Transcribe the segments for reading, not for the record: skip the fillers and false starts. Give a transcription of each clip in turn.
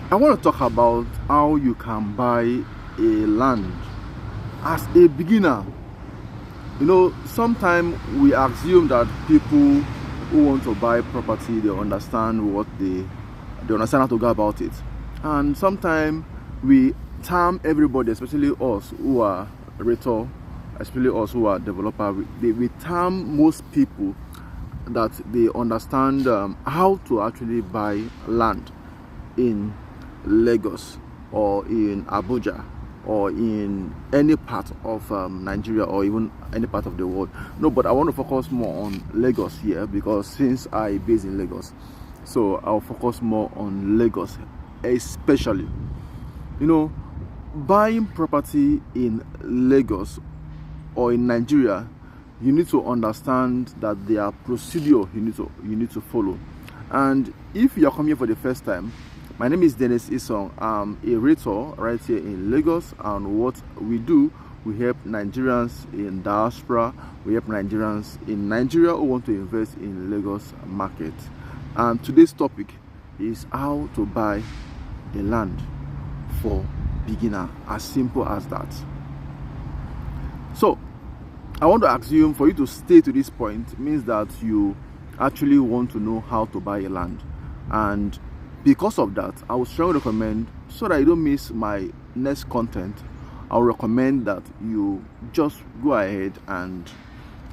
I want to talk about how you can buy a land as a beginner. Sometimes we assume that people who want to buy property, they understand they understand how to go about it. And sometimes we term everybody, especially us who are realtor, especially us who are developer, we term most people that they understand how to actually buy land in Lagos or in Abuja or in any part of Nigeria or even any part of the world. No, but I want to focus more on Lagos here, because since I base in Lagos, so I'll focus more on Lagos, especially. Buying property in Lagos or in Nigeria, you need to understand that there are procedure you need to follow. And if you are coming here for the first time, my name is Dennis Isong. I'm a realtor right here in Lagos, and what we do, we help Nigerians in diaspora, we help Nigerians in Nigeria who want to invest in Lagos market. And today's topic is how to buy a land for beginner, as simple as that. So I want to assume for you to stay to this point means that you actually want to know how to buy a land. And because of that, I would strongly recommend, so that you don't miss my next content, I would recommend that you just go ahead and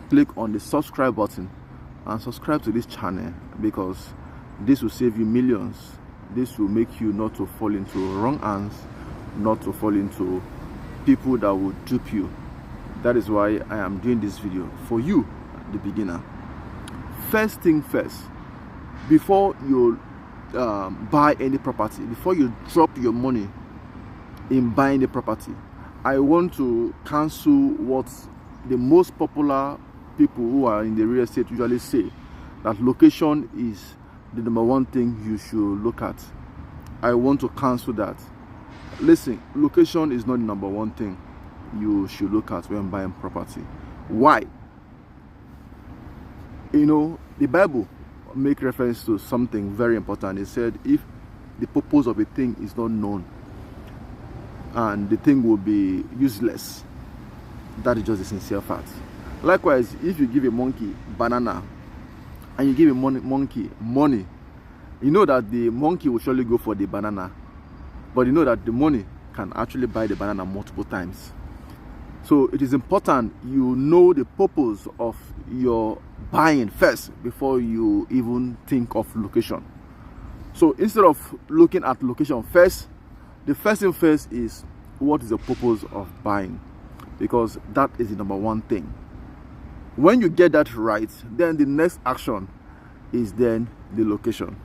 click on the subscribe button and subscribe to this channel, because this will save you millions. This will make you not to fall into wrong hands, not to fall into people that will dupe you. That is why I am doing this video for you, the beginner. First thing first, before you buy any property, before you drop your money in buying the property, I want to cancel what the most popular people who are in the real estate usually say, that location is the number one thing you should look at. I want to cancel that. Listen, location is not the number one thing you should look at when buying property. Why? The Bible make reference to something very important. It said, if the purpose of a thing is not known, and the thing will be useless, that is just a sincere fact. Likewise, if you give a monkey banana and you give a monkey money, you know that the monkey will surely go for the banana, but you know that the money can actually buy the banana multiple times. So it is important you know the purpose of your buying first before you even think of location. So instead of looking at location first, the first thing first is, what is the purpose of buying? Because that is the number one thing. When you get that right, then the next action is then the location.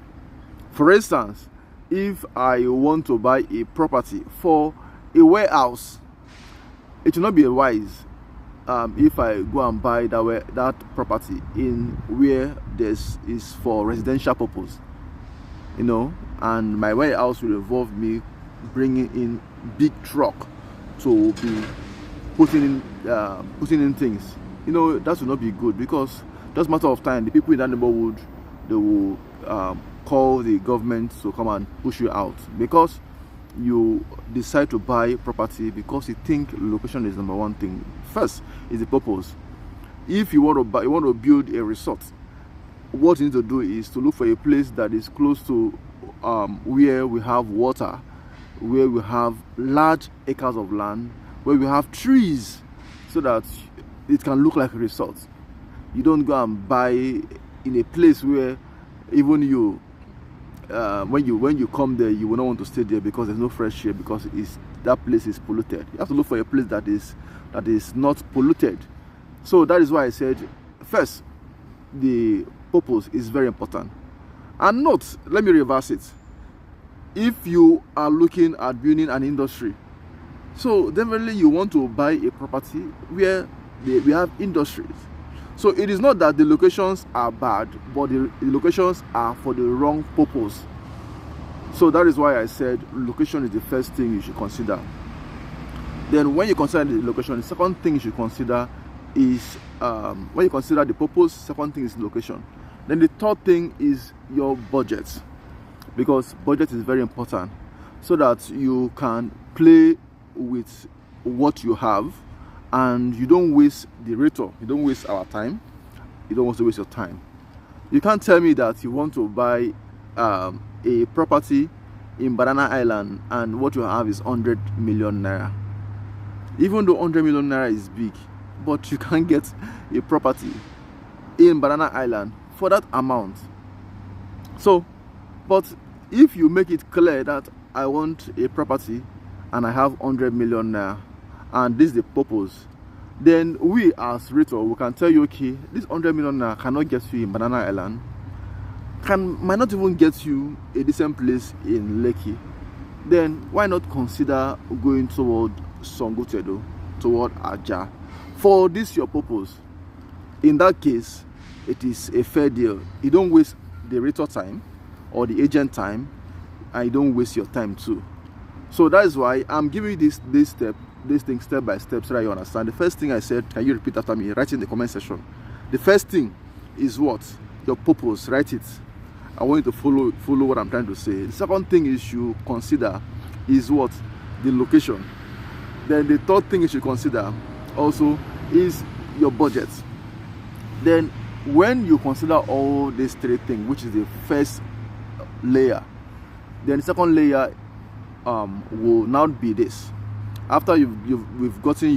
For instance, if I want to buy a property for a warehouse, it will not be wise if I go and buy that property in where this is for residential purpose, and my warehouse will involve me bringing in big truck to be putting in things. That will not be good, because just matter of time, the people in that neighborhood, they will call the government to come and push you out, because you decide to buy property because you think location is number one thing. First is the purpose. If you want to build a resort, what you need to do is to look for a place that is close to where we have water, where we have large acres of land, where we have trees, so that it can look like a resort. You don't go and buy in a place where even you when you come there, you will not want to stay there because there's no fresh air, because that place is polluted. You have to look for a place that is not polluted. So that is why I said first, the purpose is very important. And note, let me reverse it. If you are looking at building an industry, so definitely you want to buy a property where we have industries. So it is not that the locations are bad, but the locations are for the wrong purpose. So that is why I said location is the first thing you should consider. Then when you consider the location, the second thing you should consider is, when you consider the purpose, second thing is location. Then the third thing is your budget, because budget is very important. so that you can play with what you have and you don't waste the realtor, you don't waste our time, you don't want to waste your time. You can't tell me that you want to buy a property in Banana Island and what you have is 100 million naira. Even though 100 million naira is big, but you can't get a property in Banana Island for that amount. So, but if you make it clear that I want a property and I have 100 million naira and this is the purpose, then we as realtor, we can tell you, okay, this 100 million naira cannot get you in Banana Island, might not even get you a decent place in Lekki. Then why not consider going toward Songotedo, toward Aja, for this your purpose? In that case, it is a fair deal. You don't waste the realtor time or the agent time, and you don't waste your time too. So that is why I'm giving you this thing step by step so that you understand. The first thing I said, can you repeat after me? Write it in the comment section. The first thing is what? Your purpose. Write it. I want you to follow what I'm trying to say. The second thing you should consider is what? The location. Then the third thing you should consider also is your budget. Then when you consider all these three things, which is the first layer, then the second layer will now be this. After we've gotten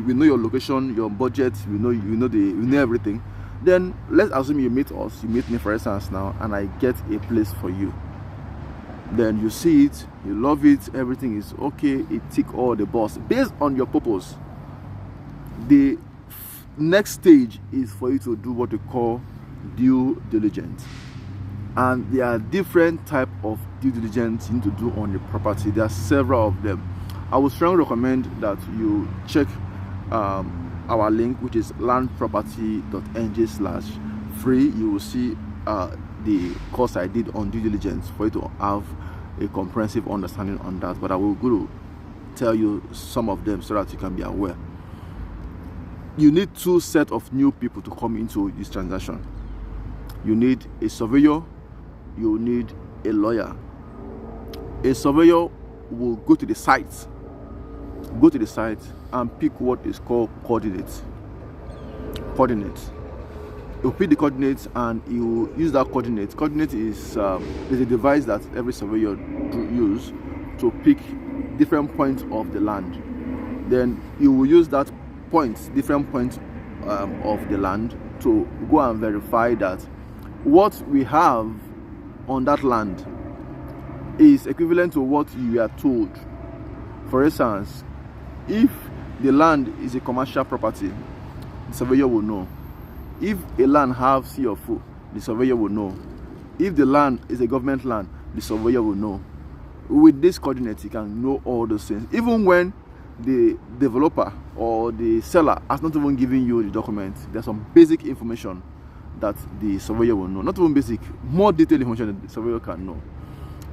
we know your location, your budget, we know everything. Then let's assume you meet us, you meet me for instance now, and I get a place for you. Then you see it, you love it, everything is okay, it tick all the box based on your purpose. The next stage is for you to do what we call due diligence, and there are different type of due diligence you need to do on the property. There are several of them. I would strongly recommend that you check our link, which is landproperty.ng/free. You will see the course I did on due diligence for you to have a comprehensive understanding on that. But I will go to tell you some of them so that you can be aware. You need two sets of new people to come into this transaction. You need a surveyor, you need a lawyer. A surveyor will go to the site and pick what is called coordinates. You'll pick the coordinates and you use that coordinate. Coordinate is a device that every surveyor use to pick different points of the land. Then you will use that different points of the land to go and verify that what we have on that land is equivalent to what you are told. For instance, if the land is a commercial property, the surveyor will know. If a land has CFO, the surveyor will know. If the land is a government land, the surveyor will know. With this coordinate, you can know all those things. Even when the developer or the seller has not even given you the document, there's some basic information that the surveyor will know. Not even basic, more detailed information that the surveyor can know.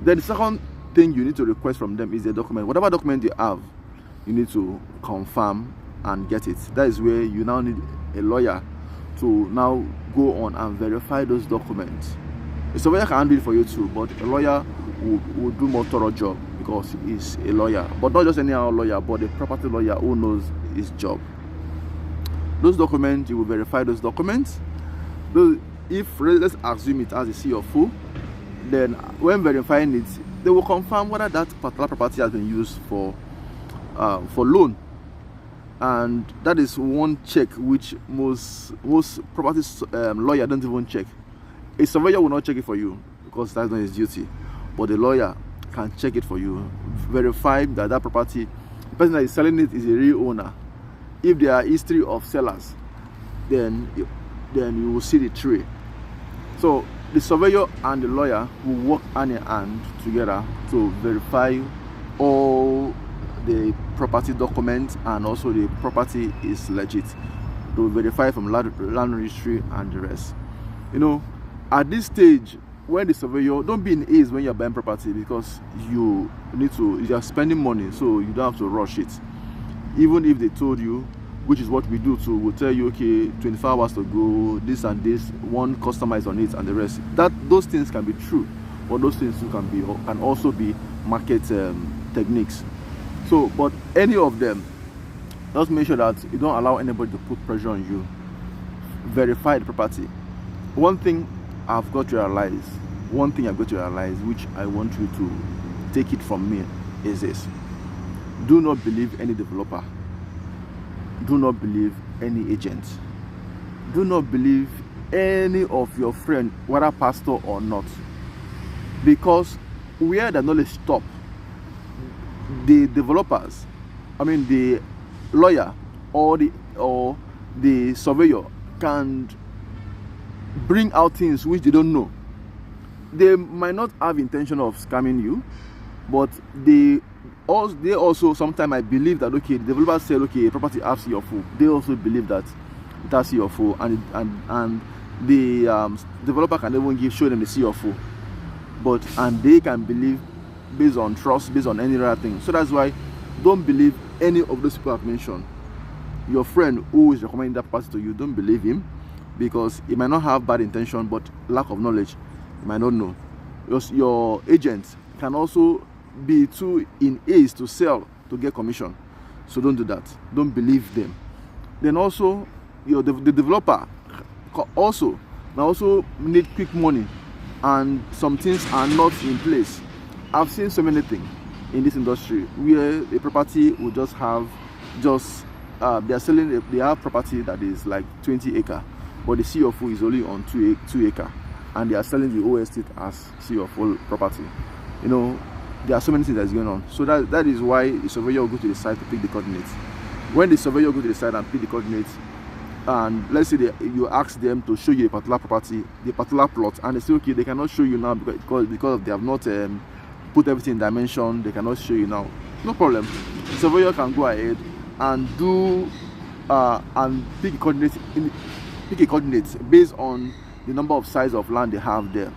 Then the second thing you need to request from them is the document. Whatever document you have, you need to confirm and get it. That is where you now need a lawyer to now go on and verify those documents. The surveyor can handle it for you too, but a lawyer will do more thorough job because he's a lawyer. But not just any other lawyer, but a property lawyer who knows his job. Those documents, you will verify those documents. If let's assume it as a CFO, then when verifying it, they will confirm whether that particular property has been used for loan. And that is one check which most property lawyer don't even check. A surveyor will not check it for you because that's not his duty, but the lawyer can check it for you, verify that that property, the person that is selling it is a real owner. If there are history of sellers, then you will see the tree. So the surveyor and the lawyer will work hand in hand together to verify all the property documents and also the property is legit. They will verify from land registry and the rest. You know, at this stage, when the surveyor, don't be in haste when you're buying property because you are spending money, so you don't have to rush it. Even if they told you, which is what we do too, we'll tell you, okay, 24 hours to go, this and this, one customer is on it and the rest. Those things can be true. but those things too can also be market techniques. So, but any of them, just make sure that you don't allow anybody to put pressure on you. Verify the property. One thing I've got to realize, which I want you to take it from me, is this: do not believe any developer, do not believe any agent, do not believe any of your friend, whether pastor or not, because where the knowledge stop, the developers, the lawyer or the surveyor can bring out things which they don't know. They might not have intention of scamming you, but they also sometimes I believe that, okay, the developer said, okay, a property has CFO. They also believe that it has CFO, and the developer can even show them the CFO, and they can believe based on trust, based on any other thing. So that's why don't believe any of those people I've mentioned. Your friend who is recommending that property to you, don't believe him, because he might not have bad intention, but lack of knowledge, you might not know. Your agent can also be too in haste to sell to get commission, so don't do that. Don't believe them. Then also the developer also need quick money, and some things are not in place. I've seen so many things in this industry where a property will they have property that is like 20 acres, but the CFO is only on 2 acres, and they are selling the whole estate as CFO property. There are so many things that's going on. So that is why the surveyor will go to the site to pick the coordinates. When the surveyor go to the site and pick the coordinates, and let's say you ask them to show you a particular property, the particular plot, and they say, okay, they cannot show you now because they have not put everything in dimension, they cannot show you now. No problem. The surveyor can go ahead and do and pick a coordinate based on the number of size of land they have there.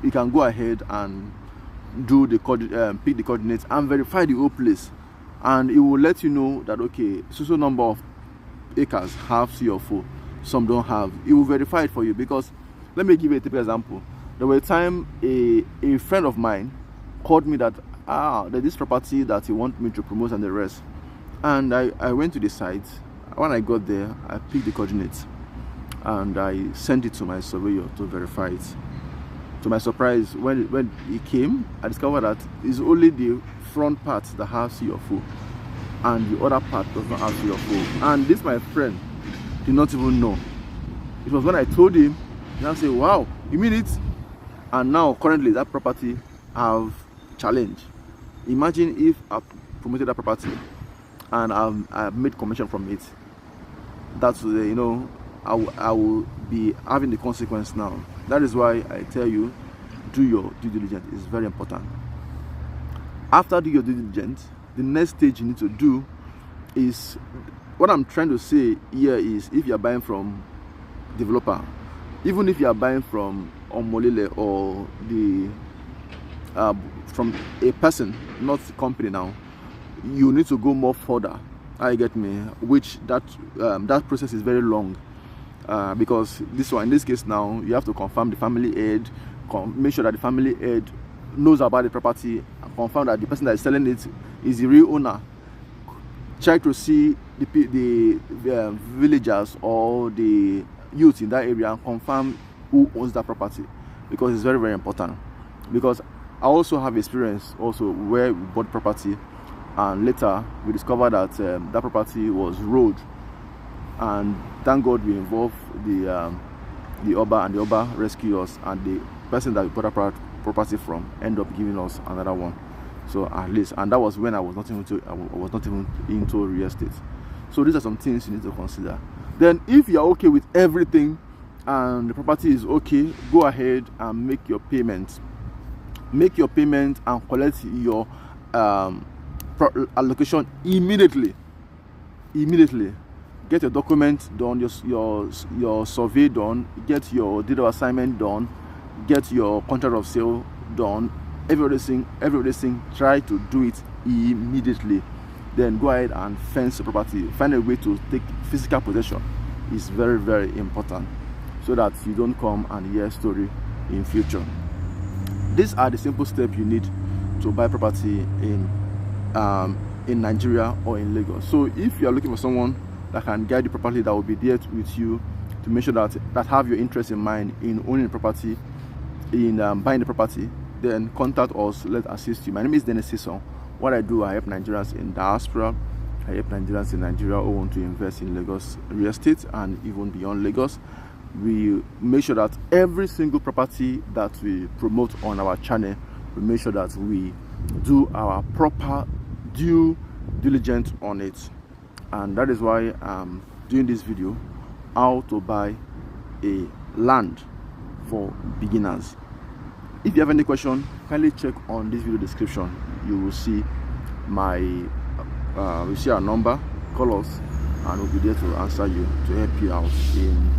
You can go ahead and do pick the coordinates and verify the whole place, and it will let you know that, okay, so number of acres have CFO, some don't have. It will verify it for you. Because let me give you a typical example. There was a time a friend of mine called me that there's this property that he wants me to promote and the rest, and I went to the site. When I got there, I picked the coordinates and I sent it to my surveyor to verify it. To my surprise, when he came, I discovered that it's only the front part that has CFO, and the other part does not have CFO. And this, my friend, did not even know. It was when I told him, and I said, wow, you mean it? And now currently that property have challenge. Imagine if I promoted that property and I've made commission from it. That's I will be having the consequence now. That is why I tell you, do your due diligence. It's very important. After doing your due diligence, the next stage you need to do is, what I'm trying to say here is, if you are buying from developer, even if you are buying from Omolile or from a person, not company now, you need to go more further. I get me, which that process is very long. Because in this case now, you have to confirm the family head, make sure that the family head knows about the property, confirm that the person that is selling it is the real owner. Check to see the villagers or the youth in that area and confirm who owns that property, because it's very, very important. Because I also have experience also where we bought property and later we discovered that that property was road. And thank God we involved the Oba, and the Oba rescued us, and the person that we bought that property from ended up giving us another one. So at least, and that was when I was not even into real estate. So these are some things you need to consider. Then, if you are okay with everything and the property is okay, go ahead and make your payment. Make your payment and collect your allocation immediately. Get your document done, your survey done, get your deed of assignment done, get your contract of sale done. Everything, try to do it immediately. Then go ahead and fence the property. Find a way to take physical possession. It's very, very important, so that you don't come and hear story in future. These are the simple steps you need to buy property in Nigeria or in Lagos. So if you are looking for someone that can guide you properly, that will be there with you to make sure that have your interest in mind in owning the property, in buying the property, then contact us. Let's assist you. My name is Dennis Sison. What I do, I help Nigerians in diaspora. I help Nigerians in Nigeria who want to invest in Lagos real estate and even beyond Lagos. We make sure that every single property that we promote on our channel, we make sure that we do our proper due diligence on it. And that is why I'm doing this video, how to buy a land for beginners. If you have any question, kindly check on this video description. You will see our number. Call us and we'll be there to answer you, to help you out in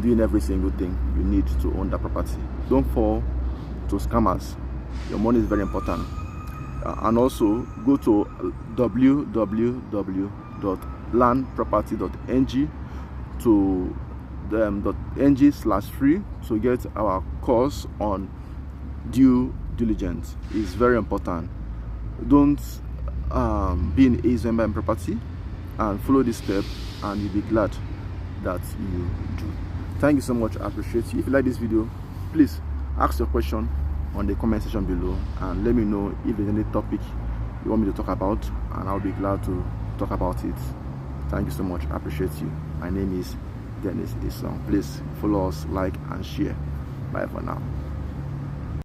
doing every single thing you need to own that property. Don't fall to scammers. Your money is very important. And also go to www.landproperty.ng to .ng/free to get our course on due diligence. It's very important. Don't be in a member in property, and follow this step and you'll be glad that you do. Thank you so much. I appreciate you. If you like this video, please ask your question on the comment section below and let me know if there's any topic you want me to talk about, and I'll be glad to talk about it. Thank you so much. I appreciate you. My name is Dennis Sison. Please follow us, like and share. Bye for now.